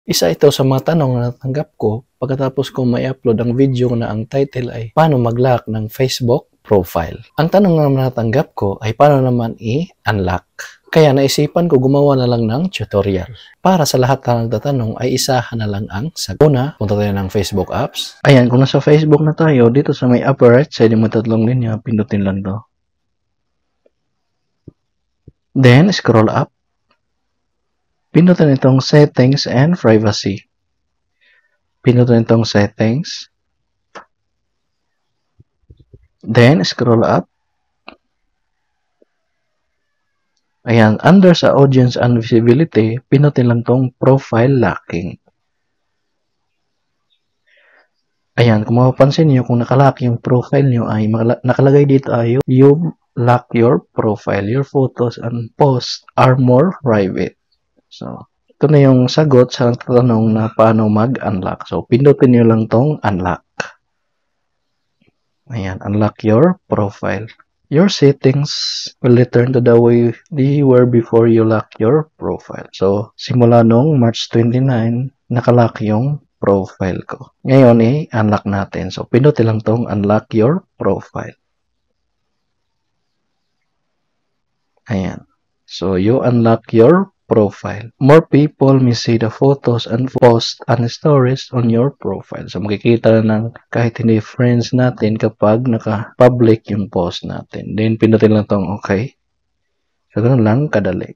Isa ito sa mga tanong na natanggap ko pagkatapos kong may upload ang video na ang title ay paano mag-lock ng Facebook profile. Ang tanong na natanggap ko ay paano naman i-unlock. Kaya naisipan ko gumawa na lang ng tutorial. Para sa lahat na nagtatanong ay isahan na lang ang sagot. Una, punta tayo ng Facebook apps. Ayan, kung nasa Facebook na tayo, dito sa may upper right side, yung tatlong linya, pindutin lang to. Then, scroll up. Pindutin itong settings and privacy. Pindutin itong settings. Then, scroll up. Ayan, under sa audience and visibility, pindutin lang itong profile locking. Ayan, kung mapapansin nyo, kung nakalock yung profile nyo ay nakalagay dito ay you lock your profile. Your photos and posts are more private. So, ito na yung sagot sa tanong na paano mag-unlock. So, pindutin nyo lang tong unlock. Ayan, unlock your profile. Your settings will return to the way they were before you lock your profile. So, simula nung March 29, nakalock yung profile ko. Ngayon, i-unlock natin. So, pindutin lang tong unlock your profile. Ayan. So, you unlock your profile. More people may see the photos and posts and stories on your profile. So, makikita na ng kahit hindi friends natin kapag naka-public yung post natin. Then, pindutin lang tong okay. So, ganun lang kadali.